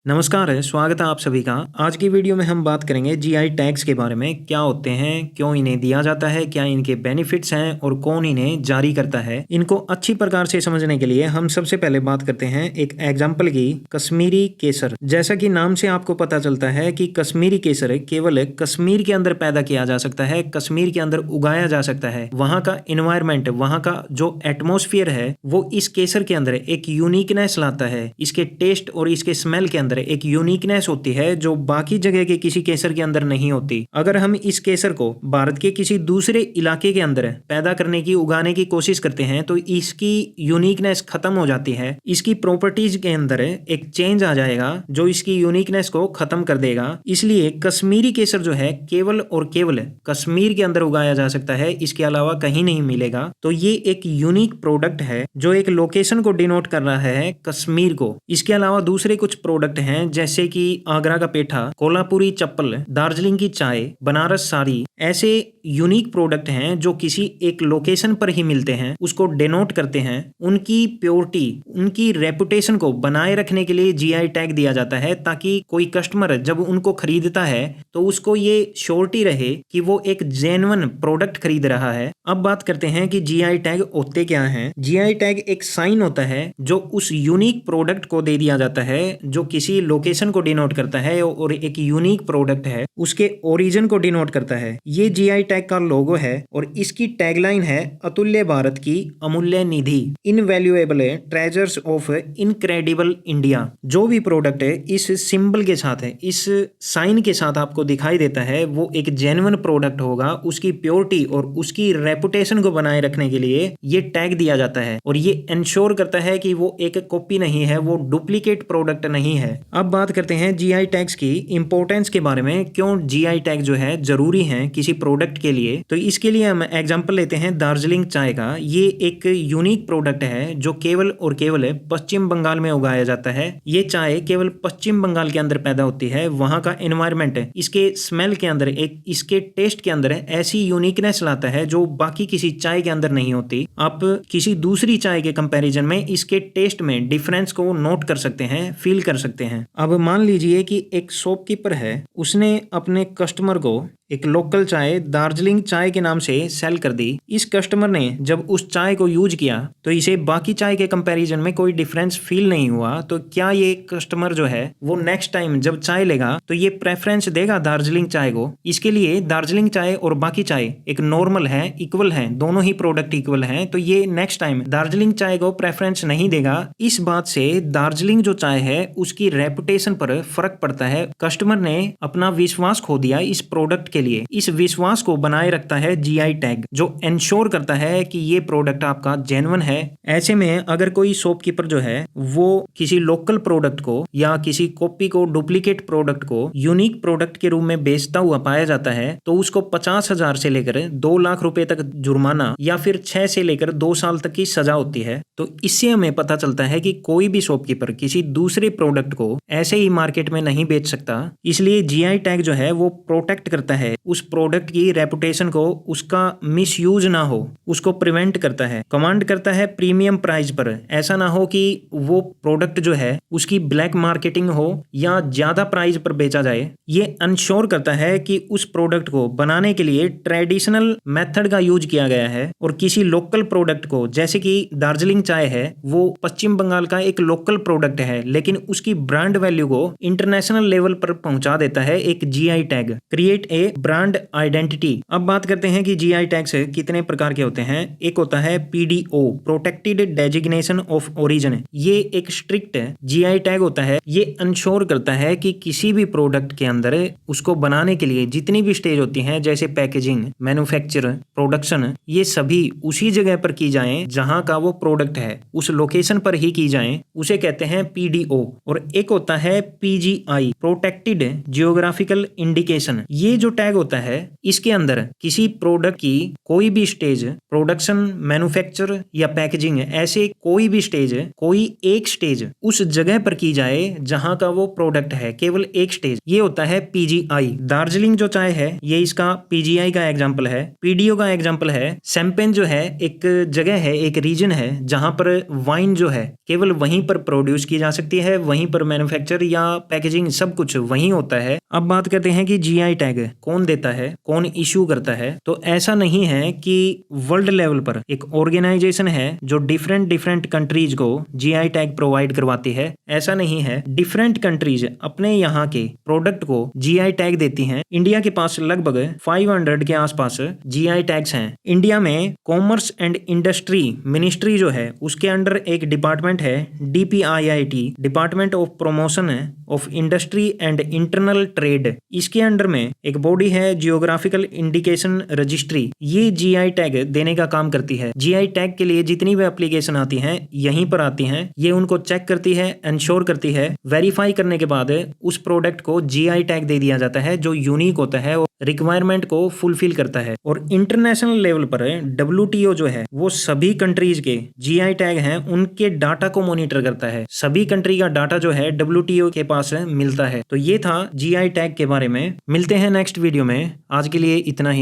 नमस्कार है, स्वागत है आप सभी का। आज की वीडियो में हम बात करेंगे जीआई टैग्स के बारे में। क्या होते हैं, क्यों इन्हें दिया जाता है, क्या इनके बेनिफिट्स हैं और कौन इन्हें जारी करता है। इनको अच्छी प्रकार से समझने के लिए हम सबसे पहले बात करते हैं एक एग्जाम्पल की, कश्मीरी केसर। जैसा कि नाम से आपको पता चलता है कि कश्मीरी केसर केवल कश्मीर के अंदर पैदा किया जा सकता है, कश्मीर के अंदर उगाया जा सकता है। वहाँ का इन्वायरमेंट, वहाँ का जो एटमोसफियर है वो इस केसर के अंदर एक यूनिकनेस लाता है। इसके टेस्ट और इसके स्मेल के अंदर एक यूनिकनेस होती है जो बाकी जगह के किसी केसर के अंदर नहीं होती। अगर हम इस केसर को भारत के किसी दूसरे इलाके के अंदर पैदा करने की, उगाने की कोशिश करते हैं तो इसकी यूनिकनेस खत्म हो जाती है। इसकी प्रॉपर्टीज के अंदर एक चेंज आ जाएगा जो इसकी यूनिकनेस को खत्म कर देगा। इसलिए कश्मीरी केसर जो है केवल और केवल कश्मीर के अंदर उगाया जा सकता है, इसके अलावा कहीं नहीं मिलेगा। तो ये एक यूनिक प्रोडक्ट है जो एक लोकेशन को डिनोट कर रहा है, कश्मीर को। इसके अलावा दूसरे कुछ प्रोडक्ट हैं जैसे कि आगरा का पेठा, कोल्हापुरी चप्पल, दार्जिलिंग की चाय, बनारस साड़ी। ऐसे यूनिक प्रोडक्ट हैं जो किसी एक लोकेशन पर ही मिलते हैं, उसको डिनोट करते हैं। उनकी प्योरिटी, उनकी रेपुटेशन को बनाए रखने के लिए जीआई टैग दिया जाता है, ताकि कोई कस्टमर जब उनको खरीदता है तो उसको ये श्योरिटी रहे कि वो एक जेन्युइन प्रोडक्ट खरीद रहा है। अब बात करते हैं कि जीआई टैग होते क्या हैं। जीआई टैग एक साइन होता है जो उस यूनिक प्रोडक्ट को दे दिया जाता है, जो किसी लोकेशन को डिनोट करता है और एक यूनिक प्रोडक्ट है, उसके ओरिजिन को डिनोट करता है। ये जीआई टैग का लोगो है और इसकी टैगलाइन है, अतुल्य भारत की अमूल्य निधि, invaluable treasures of incredible India. जो भी प्रोडक्ट है इस सिंबल के साथ है, इस साइन के साथ आपको दिखाई देता है, वो एक जेन्युइन प्रोडक्ट होगा। उसकी प्योरिटी और उसकी रेपुटेशन को बनाए रखने के लिए ये टैग दिया जाता है और ये इंश्योर करता है कि वो एक कॉपी नहीं है, वो डुप्लीकेट प्रोडक्ट नहीं है। अब बात करते हैं जीआई टैग्स की इंपॉर्टेंस के बारे में। क्यों जीआई टैग जो है जरूरी है किसी प्रोडक्ट के लिए, तो इसके लिए हम एग्जांपल लेते हैं दार्जिलिंग चाय का। ये एक यूनिक प्रोडक्ट है जो केवल और केवल पश्चिम बंगाल में उगाया जाता है। ये चाय केवल पश्चिम बंगाल के अंदर पैदा होती है। वहां का एनवायरमेंट इसके स्मेल के अंदर, एक इसके टेस्ट के अंदर ऐसी यूनिकनेस लाता है जो बाकी किसी चाय के अंदर नहीं होती। आप किसी दूसरी चाय के कंपैरिजन में इसके टेस्ट में डिफरेंस को नोट कर सकते हैं, फील कर सकते हैं। अब मान लीजिए कि एक शॉपकीपर है, उसने अपने कस्टमर को एक लोकल चाय दार्जिलिंग चाय के नाम से सेल कर दी। इस कस्टमर ने जब उस चाय को यूज किया तो इसे बाकी चाय के कंपैरिजन में कोई डिफरेंस फील नहीं हुआ। तो क्या ये कस्टमर जो है वो नेक्स्ट टाइम जब चाय लेगा तो ये प्रेफरेंस देगा दार्जिलिंग चाय को? इसके लिए दार्जिलिंग चाय और बाकी चाय एक नॉर्मल है, इक्वल है, दोनों ही प्रोडक्ट इक्वल हैं, तो ये नेक्स्ट टाइम दार्जिलिंग चाय को प्रेफरेंस नहीं देगा। इस बात से दार्जिलिंग जो चाय है उसकी रेपुटेशन पर फर्क पड़ता है। कस्टमर ने अपना विश्वास खो दिया इस प्रोडक्ट के लिए। इस विश्वास को बनाए रखता है जीआई टैग, जो इंश्योर करता है कि ये प्रोडक्ट आपका जेन्युइन है। ऐसे में अगर कोई शॉपकीपर जो है वो किसी लोकल प्रोडक्ट को या किसी कॉपी को, डुप्लीकेट प्रोडक्ट को यूनिक प्रोडक्ट के रूप में बेचता हुआ पाया जाता है तो उसको 50,000 से लेकर 2 लाख रुपए तक जुर्माना या फिर 6 से लेकर 2 साल तक की सजा होती है। तो इससे हमें पता चलता है कि कोई भी शॉपकीपर किसी दूसरे प्रोडक्ट को ऐसे ही मार्केट में नहीं बेच सकता। इसलिए जीआई टैग जो है वो प्रोटेक्ट करता है उस प्रोडक्ट की रेपुटेशन को, उसका मिसयूज ना हो, उसको प्रिवेंट करता है, कमांड करता है प्रीमियम प्राइस पर। ऐसा ना हो कि वो प्रोडक्ट जो है उसकी ब्लैक मार्केटिंग हो या ज्यादा प्राइस पर बेचा जाए। ये इंश्योर करता है कि उस प्रोडक्ट को बनाने के लिए ट्रेडिशनल मेथड का यूज किया गया है और किसी लोकल प्रोडक्ट को, जैसे कि दार्जिलिंग चाय है वो पश्चिम बंगाल का एक लोकल प्रोडक्ट है, लेकिन उसकी ब्रांड वैल्यू को इंटरनेशनल लेवल पर पहुंचा देता है एक GI tag, create a brand identity. अब बात करते हैं कि जीआई टैग्स कितने प्रकार के होते हैं। एक होता है PDO, protected designation of origin. ये एक स्ट्रिक्ट जीआई टैग होता है। ये इंश्योर करता है कि किसी भी प्रोडक्ट के अंदर उसको बनाने के लिए जितनी भी स्टेज होती हैं, जैसे पैकेजिंग, मैन्युफैक्चर, प्रोडक्शन, ये सभी उसी जगह पर की जाएं जहां का वो प्रोडक्ट है, उस लोकेशन पर ही की जाएं, उसे कहते हैं पीडीओ। और एक होता है पीजीआई, प्रोटेक्टेड जियोग्राफिकल इंडिकेशन। ये जो टैग होता है, इसके अंदर किसी प्रोडक्ट की कोई भी स्टेज, प्रोडक्शन, मैन्युफैक्चर या पैकेजिंग, ऐसे कोई भी स्टेज, कोई एक स्टेज उस जगह पर की जाए जहां का वो प्रोडक्ट है, केवल एक स्टेज, ये होता है पीजीआई। दार्जिलिंग जो चाय है ये इसका पीजीआई का एग्जाम्पल है, पीडीओ का एग्जाम्पल है। शैंपेन जो है एक जगह है, एक रीजन है जहां पर वाइन जो है केवल वहीं पर प्रोड्यूस की जा सकती है, वहीं पर मैन्युफैक्चर या पैकेजिंग सब कुछ वहीं होता है। अब बात करते हैं कि जीआई टैग कौन देता है, कौन इशू करता है। तो ऐसा नहीं है कि वर्ल्ड लेवल पर एक ऑर्गेनाइजेशन है जो डिफरेंट कंट्रीज को जीआई टैग प्रोवाइड करवाती है, ऐसा नहीं है। डिफरेंट कंट्रीज अपने यहाँ के प्रोडक्ट को जीआई टैग देती हैं। इंडिया के पास लगभग 500 के आसपास जीआई टैग्स हैं। इंडिया में कॉमर्स एंड इंडस्ट्री मिनिस्ट्री जो है उसके अंडर एक डिपार्टमेंट है DPIIT, department of promotion of industry and internal trade. इसके अंडर में एक बॉडी है जियोग्राफिकल इंडिकेशन रजिस्ट्री, ये जीआई टैग देने का काम करती है। जीआई टैग के लिए जितनी भी एप्लीकेशन आती हैं यहीं पर आती हैं, ये उनको चेक करती है, इंश्योर करती है, वेरीफाई करने के बाद उस प्रोडक्ट को जीआई टैग दे दिया जाता है जो यूनिक होता है और रिक्वायरमेंट को फुलफिल करता है। और इंटरनेशनल लेवल पर डब्ल्यूटीओ जो है वो सभी कंट्रीज के जीआई टैग हैं उनके डाटा को मॉनिटर करता है। सभी कंट्री का डाटा जो है डब्ल्यूटीओ के पास मिलता है। तो ये था जीआई टैग के बारे में। मिलते हैं नेक्स्ट वीडियो में, आज के लिए इतना ही।